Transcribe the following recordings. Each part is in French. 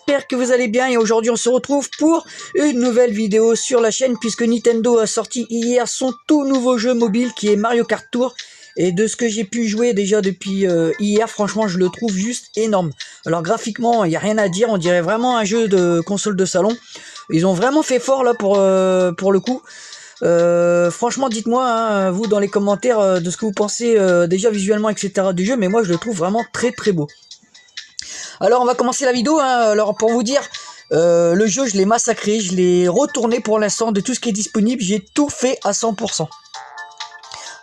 j'espère que vous allez bien et aujourd'hui on se retrouve pour une nouvelle vidéo sur la chaîne puisque Nintendo a sorti hier son tout nouveau jeu mobile qui est Mario Kart Tour. Et de ce que j'ai pu jouer déjà depuis hier, franchement je le trouve juste énorme. Alors graphiquement il n'y a rien à dire, on dirait vraiment un jeu de console de salon. Ils ont vraiment fait fort là pour le coup. Franchement dites-moi hein, vous dans les commentaires de ce que vous pensez déjà visuellement etc du jeu, mais moi je le trouve vraiment très très beau. Alors on va commencer la vidéo hein. Alors pour vous dire le jeu je l'ai massacré, je l'ai retourné pour l'instant de tout ce qui est disponible, j'ai tout fait à 100%.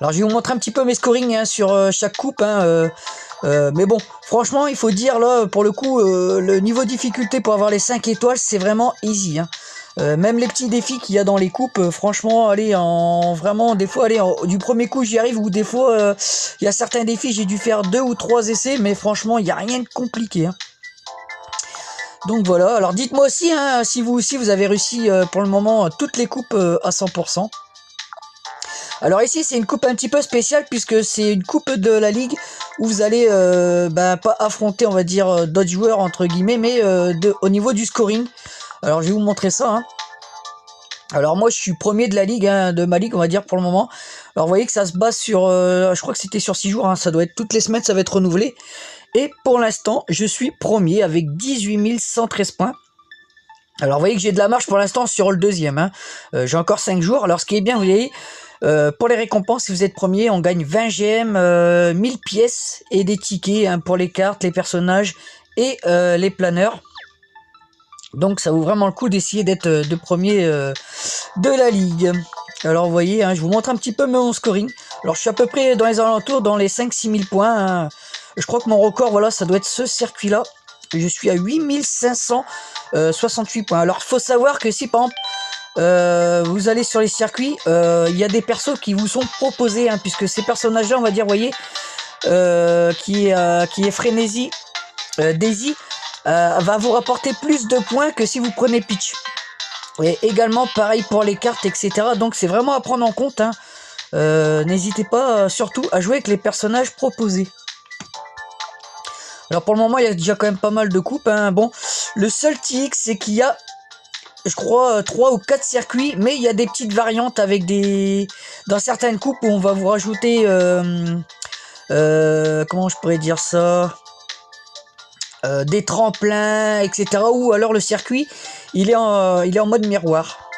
Alors je vais vous montrer un petit peu mes scorings hein, sur chaque coupe hein, mais bon franchement il faut dire là pour le coup le niveau de difficulté pour avoir les 5 étoiles c'est vraiment easy hein. Même les petits défis qu'il y a dans les coupes, franchement, allez, vraiment, des fois, allez, du premier coup, j'y arrive, ou des fois, il y a certains défis, j'ai dû faire 2 ou 3 essais, mais franchement, il n'y a rien de compliqué. Hein. Donc voilà, alors dites-moi aussi, hein, si vous aussi, vous avez réussi pour le moment toutes les coupes à 100%. Alors ici, c'est une coupe un petit peu spéciale, puisque c'est une coupe de la Ligue, où vous allez pas affronter, on va dire, d'autres joueurs, entre guillemets, mais au niveau du scoring. Alors je vais vous montrer ça hein. Alors moi je suis premier de la ligue hein, de ma ligue on va dire pour le moment. Alors vous voyez que ça se base sur je crois que c'était sur 6 jours hein, ça doit être toutes les semaines, ça va être renouvelé. Et pour l'instant je suis premier avec 18 113 points. Alors vous voyez que j'ai de la marge pour l'instant sur le deuxième hein. J'ai encore 5 jours. Alors ce qui est bien vous voyez pour les récompenses si vous êtes premier on gagne 20 GM, 1000 pièces et des tickets hein, pour les cartes, les personnages et les planeurs. Donc ça vaut vraiment le coup d'essayer d'être de premier de la ligue. Alors vous voyez, hein, je vous montre un petit peu mon scoring. Alors je suis à peu près dans les alentours, dans les 5-6 000 points. Hein. Je crois que mon record, voilà, ça doit être ce circuit-là. Je suis à 8568 points. Alors il faut savoir que si par exemple, vous allez sur les circuits, il y a des persos qui vous sont proposés. Hein, puisque ces personnages-là, on va dire, vous voyez, qui est Frénésie, Daisy, va vous rapporter plus de points que si vous prenez Peach. Et également pareil pour les cartes etc. Donc c'est vraiment à prendre en compte hein. N'hésitez pas surtout à jouer avec les personnages proposés. Alors pour le moment il y a déjà quand même pas mal de coupes hein. Bon le seul TX c'est qu'il y a je crois 3 ou 4 circuits, mais il y a des petites variantes avec des dans certaines coupes où on va vous rajouter comment je pourrais dire ça, des tremplins etc. ou alors le circuit il est en mode miroir.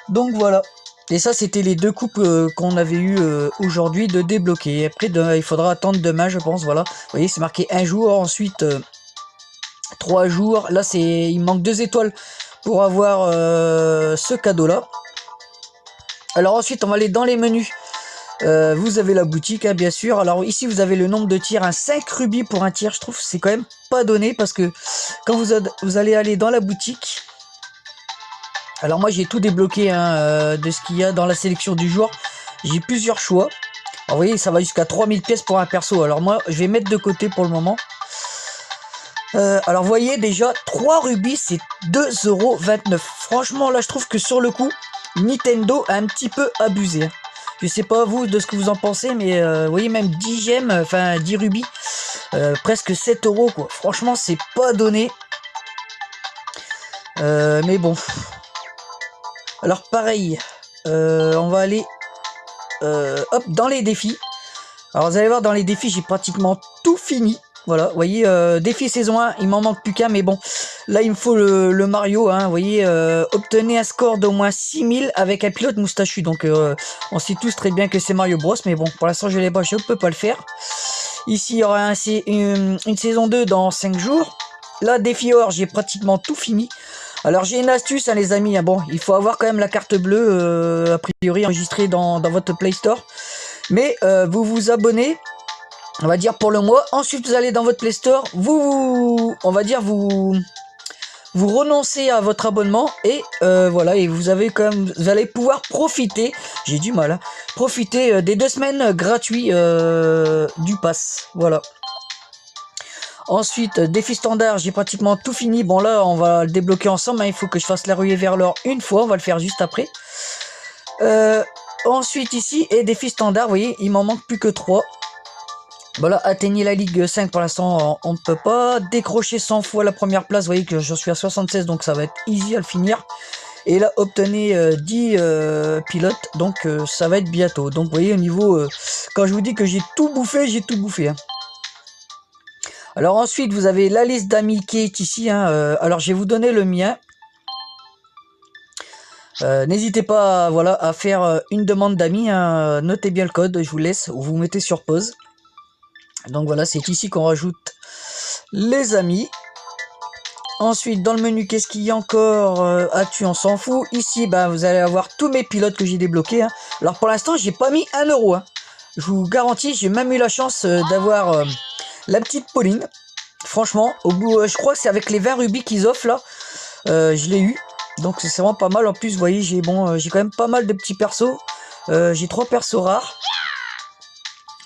Donc voilà, et ça c'était les deux coupes qu'on avait eu aujourd'hui de débloquer. Après il faudra attendre demain je pense. Voilà, vous voyez c'est marqué un jour, ensuite 3 jours. Là il manque 2 étoiles pour avoir ce cadeau là. Alors ensuite on va aller dans les menus. Vous avez la boutique hein, bien sûr. Alors ici vous avez le nombre de tirs, un 5 rubis pour un tir. Je trouve que c'est quand même pas donné parce que quand vous allez aller dans la boutique, alors moi j'ai tout débloqué hein, de ce qu'il y a dans la sélection du jour. J'ai plusieurs choix. Alors, vous voyez ça va jusqu'à 3000 pièces pour un perso. Alors moi je vais mettre de côté pour le moment. Alors vous voyez déjà 3 rubis c'est 2,29 €. Franchement là je trouve que sur le coup Nintendo a un petit peu abusé hein. Je sais pas vous de ce que vous en pensez, mais vous voyez même 10 gemmes, enfin 10 rubis, presque 7 € quoi. Franchement c'est pas donné. Mais bon. Alors pareil, on va aller hop dans les défis. Alors vous allez voir dans les défis j'ai pratiquement tout fini. Voilà, vous voyez, défi saison 1, il m'en manque plus qu'un, mais bon, là il me faut le Mario, hein, vous voyez, obtenez un score d'au moins 6000 avec un pilote moustachu, donc on sait tous très bien que c'est Mario Bros, mais bon, pour l'instant je l'ai pas, je ne peux pas le faire. Ici il y aura une saison 2 dans 5 jours, là défi or, j'ai pratiquement tout fini. Alors j'ai une astuce hein, les amis, hein, bon, il faut avoir quand même la carte bleue, a priori enregistrée dans votre Play Store, mais vous vous abonnez, on va dire pour le mois. Ensuite vous allez dans votre Play Store, on va dire vous renoncez à votre abonnement et voilà, et vous avez quand même, vous allez pouvoir profiter, j'ai du mal hein, profiter des 2 semaines gratuits du pass. Voilà. Ensuite défi standard, j'ai pratiquement tout fini. Bon là on va le débloquer ensemble hein. Il faut que je fasse la ruée vers l'or une fois, on va le faire juste après. Ensuite ici et défi standard, vous voyez il m'en manque plus que 3. Voilà, atteignez la Ligue 5 pour l'instant, on ne peut pas. Décrocher 100 fois la première place, vous voyez que je suis à 76, donc ça va être easy à le finir. Et là, obtenez 10 pilotes, donc ça va être bientôt. Donc vous voyez, au niveau, quand je vous dis que j'ai tout bouffé, j'ai tout bouffé. Hein. Alors ensuite, vous avez la liste d'amis qui est ici. Hein, alors je vais vous donner le mien. N'hésitez pas voilà, à faire une demande d'amis. Hein, notez bien le code, je vous laisse, ou vous mettez sur pause. Donc voilà, c'est ici qu'on rajoute les amis. Ensuite, dans le menu, qu'est-ce qu'il y a encore Actu, on s'en fout. Ici, bah, vous allez avoir tous mes pilotes que j'ai débloqués. Hein. Alors pour l'instant, j'ai pas mis 1 euro. Hein. Je vous garantis, j'ai même eu la chance d'avoir la petite Pauline. Franchement, au bout, je crois que c'est avec les 20 rubis qu'ils offrent là. Je l'ai eu. Donc c'est vraiment pas mal. En plus, vous voyez, j'ai j'ai quand même pas mal de petits persos. J'ai 3 persos rares.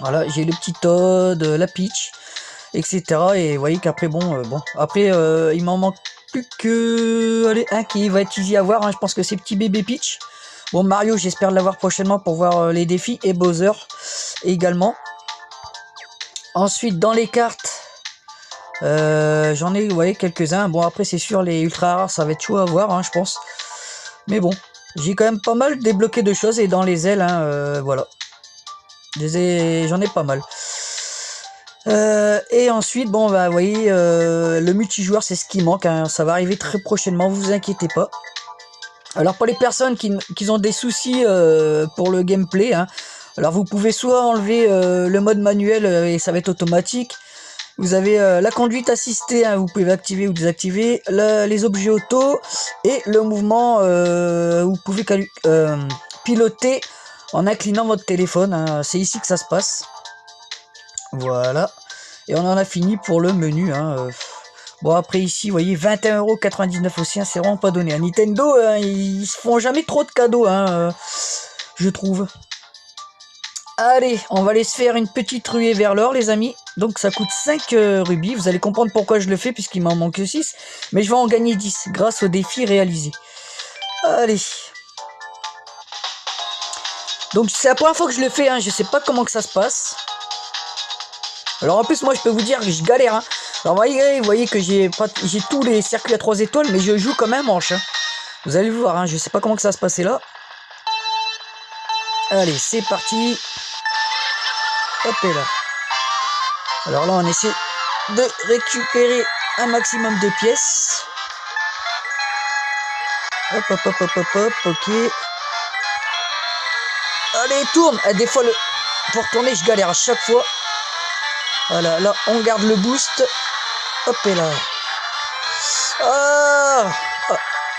Voilà, j'ai le petit Todd, la Peach, etc. Et vous voyez qu'après, après, il m'en manque plus que, allez, un qui va être easy à voir. Hein, je pense que c'est petit bébé Peach. Bon, Mario, j'espère l'avoir prochainement pour voir les défis. Et Bowser également. Ensuite, dans les cartes, j'en ai, vous voyez, quelques-uns. Bon, après, c'est sûr, les ultra rares, ça va être chaud à voir, hein, je pense. Mais bon, j'ai quand même pas mal débloqué de choses. Et dans les ailes, hein, voilà. J'en ai pas mal. Et ensuite, bon, bah, vous voyez, le multijoueur, c'est ce qui manque. Hein, ça va arriver très prochainement, vous inquiétez pas. Alors, pour les personnes qui ont des soucis pour le gameplay, hein, alors vous pouvez soit enlever le mode manuel et ça va être automatique. Vous avez la conduite assistée, hein, vous pouvez activer ou désactiver, les objets auto et le mouvement, vous pouvez piloter en inclinant votre téléphone. Hein, c'est ici que ça se passe. Voilà. Et on en a fini pour le menu. Hein. Bon, après ici, vous voyez, 21,99 € aussi, hein, c'est vraiment pas donné. À Nintendo, ils se font jamais trop de cadeaux, hein, je trouve. Allez, on va aller se faire une petite ruée vers l'or, les amis. Donc ça coûte 5 rubis. Vous allez comprendre pourquoi je le fais, puisqu'il m'en manque 6. Mais je vais en gagner 10 grâce au défi réalisé. Allez. Donc c'est la première fois que je le fais, hein, je sais pas comment que ça se passe. Alors en plus, moi je peux vous dire que je galère. Hein. Alors vous voyez que j'ai tous les circuits à 3 étoiles, mais je joue quand même en manche. Hein. Vous allez voir, hein, je sais pas comment que ça va se passer là. Allez, c'est parti. Hop et là. Alors là, on essaie de récupérer un maximum de pièces. Hop, hop, hop, hop, hop, hop, ok. Allez, tourne. Des fois, pour tourner, je galère à chaque fois. Voilà, là, on garde le boost. Hop et là. Ah,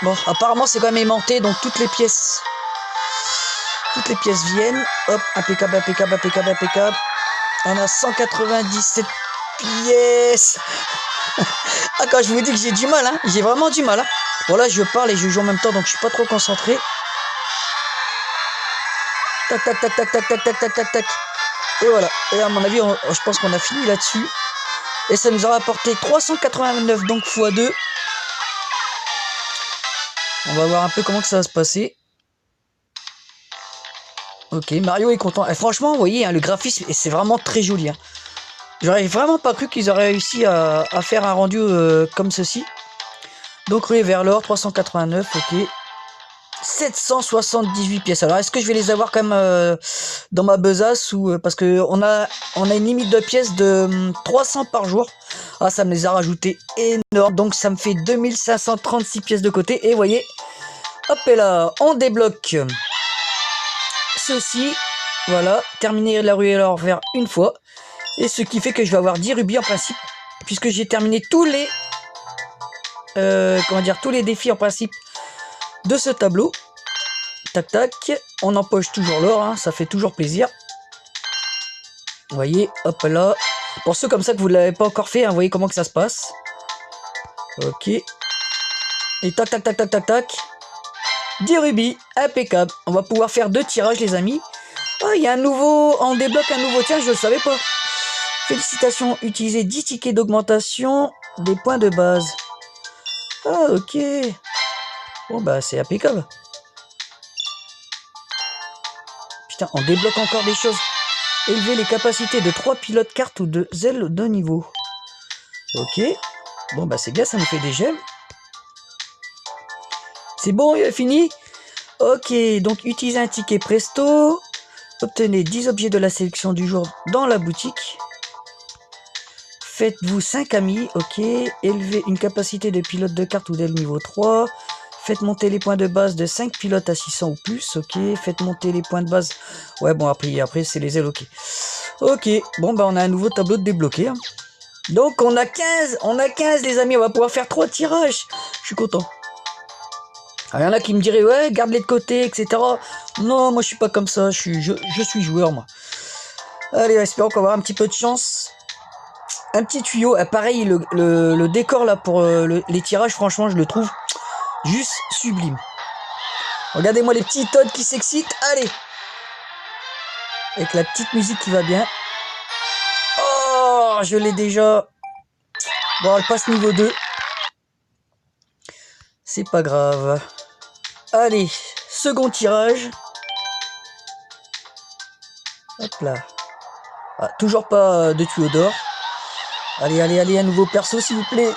bon, apparemment, c'est quand même aimanté, donc toutes les pièces viennent. Hop, impeccable, impeccable, impeccable, impeccable. On a 197 pièces. Ah, quand je vous dis que j'ai du mal, hein, j'ai vraiment du mal. Hein. Bon, là, je parle et je joue en même temps, donc je suis pas trop concentré. Tac, tac, tac, tac, tac, tac, tac, tac, tac, tac. Et voilà. Et à mon avis, je pense qu'on a fini là-dessus. Et ça nous aura apporté 389, donc x2. On va voir un peu comment que ça va se passer. Ok, Mario est content. Et franchement, vous voyez, hein, le graphisme, c'est vraiment très joli. Hein. J'aurais vraiment pas cru qu'ils auraient réussi à faire un rendu comme ceci. Donc, ruée vers l'or, 389, ok. 778 pièces. Alors, est-ce que je vais les avoir quand même dans ma besace ou parce que on a une limite de pièces de 300 par jour. Ah, ça me les a rajouté énorme. Donc, ça me fait 2536 pièces de côté. Et vous voyez, hop et là, on débloque ceci. Voilà, terminer la ruée à l'or vers une fois. Et ce qui fait que je vais avoir 10 rubis en principe, puisque j'ai terminé tous les tous les défis en principe de ce tableau. Tac tac, on empoche toujours l'or, hein, ça fait toujours plaisir. Vous voyez, hop là. Pour ceux comme ça que vous ne l'avez pas encore fait, hein, vous voyez comment que ça se passe. Ok. Et tac tac tac tac tac tac. 10 rubis, impeccable. On va pouvoir faire 2 tirages, les amis. Ah, il y a un nouveau, on débloque un nouveau, tiens, je ne le savais pas. Félicitations, utilisez 10 tickets d'augmentation des points de base. Ah, ok. Bon, bah, c'est impeccable. Putain, on débloque encore des choses. Élever les capacités de 3 pilotes cartes ou de ailes d'un niveau. Ok. Bon, bah c'est bien, ça nous fait des gemmes. C'est bon, il a fini. Ok, donc utilisez un ticket presto. Obtenez 10 objets de la sélection du jour dans la boutique. Faites-vous 5 amis. Ok. Élevez une capacité de pilote de cartes ou d'aile niveau 3. Faites monter les points de base de 5 pilotes à 600 ou plus. Ok. Faites monter les points de base. Ouais, bon, après c'est les ailes. Ok. Ok. Bon, bah, on a un nouveau tableau de débloqué. Hein. Donc, on a 15. On a 15, les amis. On va pouvoir faire 3 tirages. Je suis content. Il y en a qui me diraient, ouais, garde-les de côté, etc. Non, moi, je suis pas comme ça. Je suis joueur, moi. Allez, espérons qu'on va avoir un petit peu de chance. Un petit tuyau. Pareil, le décor, là, pour les tirages, franchement, je le trouve juste sublime. Regardez-moi les petits Todd qui s'excitent. Allez. Avec la petite musique qui va bien. Oh, je l'ai déjà. Bon, elle passe niveau 2. C'est pas grave. Allez, second tirage. Hop là. Ah, toujours pas de tuyau d'or. Allez, allez, allez, un nouveau perso, s'il vous plaît.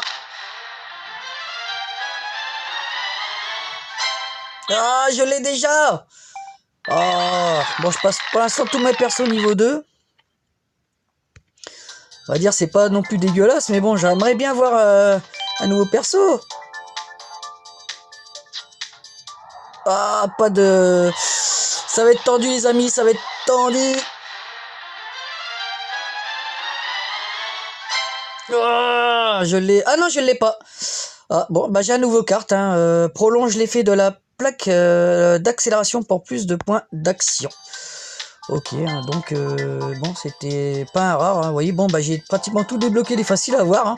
Ah, je l'ai déjà. Oh, bon, je passe pour l'instant tous mes persos niveau 2. On va dire c'est pas non plus dégueulasse, mais bon, j'aimerais bien voir un nouveau perso. Ah, pas de... Ça va être tendu, les amis, ça va être tendu. Oh, je l'ai... Ah non, je l'ai pas. Ah, bon, bah j'ai un nouveau carte. Hein. Prolonge l'effet de la plaque d'accélération pour plus de points d'action. Ok, hein, donc bon, c'était pas un rare. Hein, vous voyez, bon, bah j'ai pratiquement tout débloqué, il est facile à voir. Hein.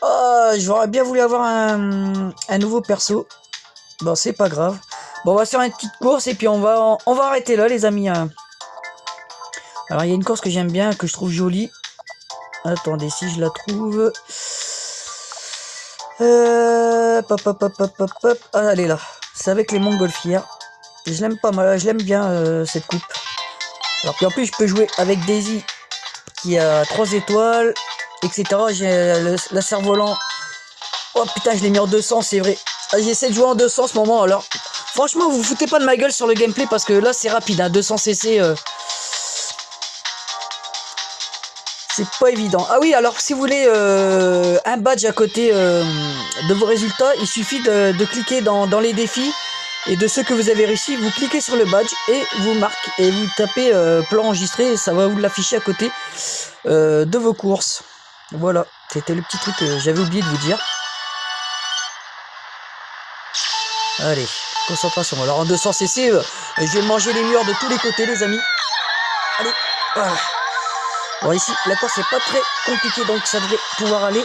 Ah, j'aurais bien voulu avoir un nouveau perso. Bon, c'est pas grave. Bon, on va faire une petite course et puis on va arrêter là, les amis. Hein. Alors, il y a une course que j'aime bien, que je trouve jolie. Attendez, si je la trouve... Ah, elle est là. C'est avec les montgolfières. Je l'aime pas mal, je l'aime bien cette coupe. Alors puis en plus je peux jouer avec Daisy qui a 3 étoiles, etc. J'ai la cerf-volant. Oh putain, je l'ai mis en 200, c'est vrai. Ah, j'essaie de jouer en 200 en ce moment, alors franchement vous vous foutez pas de ma gueule sur le gameplay parce que là c'est rapide, hein, 200 cc. C'est pas évident. Ah oui, alors si vous voulez un badge à côté de vos résultats, il suffit de cliquer dans les défis et de ceux que vous avez réussi, vous cliquez sur le badge et vous marquez et vous tapez plan enregistré et ça va vous l'afficher à côté de vos courses. Voilà, c'était le petit truc que j'avais oublié de vous dire. Allez, concentration. Alors en 200 cc, je vais manger les murs de tous les côtés, les amis. Allez, voilà. Bon, ici, la course n'est pas très compliquée, donc ça devrait pouvoir aller.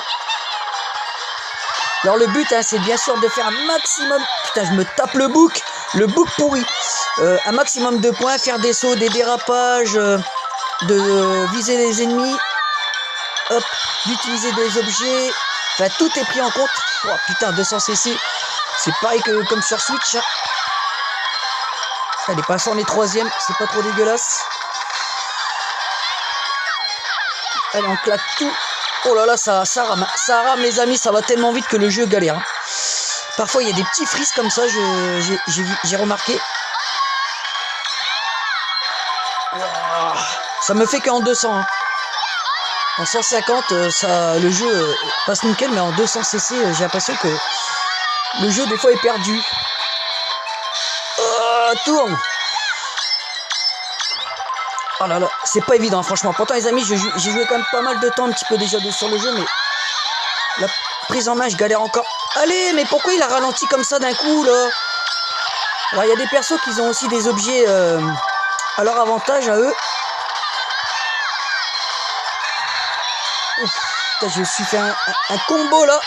Alors le but, hein, c'est bien sûr de faire un maximum... Putain, je me tape le bouc pourri. Un maximum de points, faire des sauts, des dérapages, de viser les ennemis. Hop, d'utiliser des objets. Enfin, tout est pris en compte. Oh, putain, 200 cc. C'est pareil que comme sur Switch. Hein. Allez, passons les 3e, c'est pas trop dégueulasse. Allez, on claque tout. Oh là là, ça rame. Ça rame, les amis, ça va tellement vite que le jeu galère. Hein. Parfois, il y a des petits frises comme ça, j'ai remarqué. Wow. Ça me fait qu'en 200. Hein. En 150, le jeu passe nickel, mais en 200 cc, j'ai l'impression que le jeu, des fois, est perdu. Tourne. Oh là là, c'est pas évident, franchement. Pourtant, les amis, j'ai joué quand même pas mal de temps un petit peu déjà sur le jeu, mais la prise en main, je galère encore. Allez, mais pourquoi il a ralenti comme ça d'un coup, là? Alors, il y a des persos qui ont aussi des objets à leur avantage, à eux. Ouf, putain, je me suis fait un combo, là.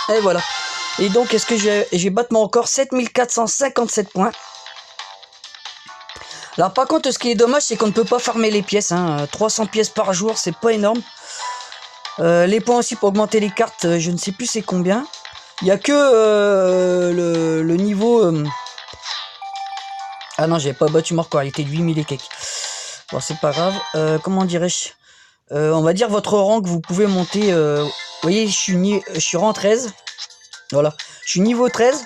Et voilà. Et donc, est-ce que j'ai battu mon record? 7457 points. Alors par contre, ce qui est dommage, c'est qu'on ne peut pas farmer les pièces. Hein. 300 pièces par jour, c'est pas énorme. Les points aussi pour augmenter les cartes, je ne sais plus c'est combien. Il n'y a que le niveau... Ah non, j'avais pas battu mon record, il était de 8000 et quelques. Bon, c'est pas grave. Comment dirais-je, on va dire votre rang que vous pouvez monter. Vous voyez, je suis rang 13. Voilà, je suis niveau 13.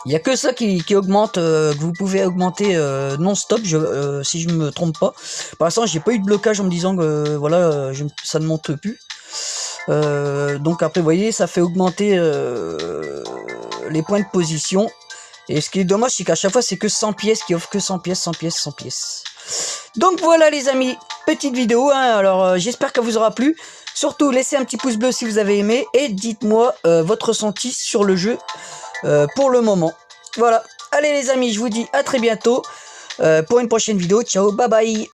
Il n'y a que ça qui augmente, que vous pouvez augmenter non-stop, si je me trompe pas. Pour l'instant, j'ai pas eu de blocage en me disant que voilà, ça ne monte plus. Donc après, vous voyez, ça fait augmenter les points de position. Et ce qui est dommage, c'est qu'à chaque fois, c'est que 100 pièces qui offre que 100 pièces, 100 pièces, 100 pièces. Donc voilà les amis, petite vidéo, hein. Alors j'espère qu'elle vous aura plu. Surtout, laissez un petit pouce bleu si vous avez aimé. Et dites-moi votre ressenti sur le jeu pour le moment. Voilà, allez les amis, je vous dis à très bientôt pour une prochaine vidéo. Ciao, bye bye.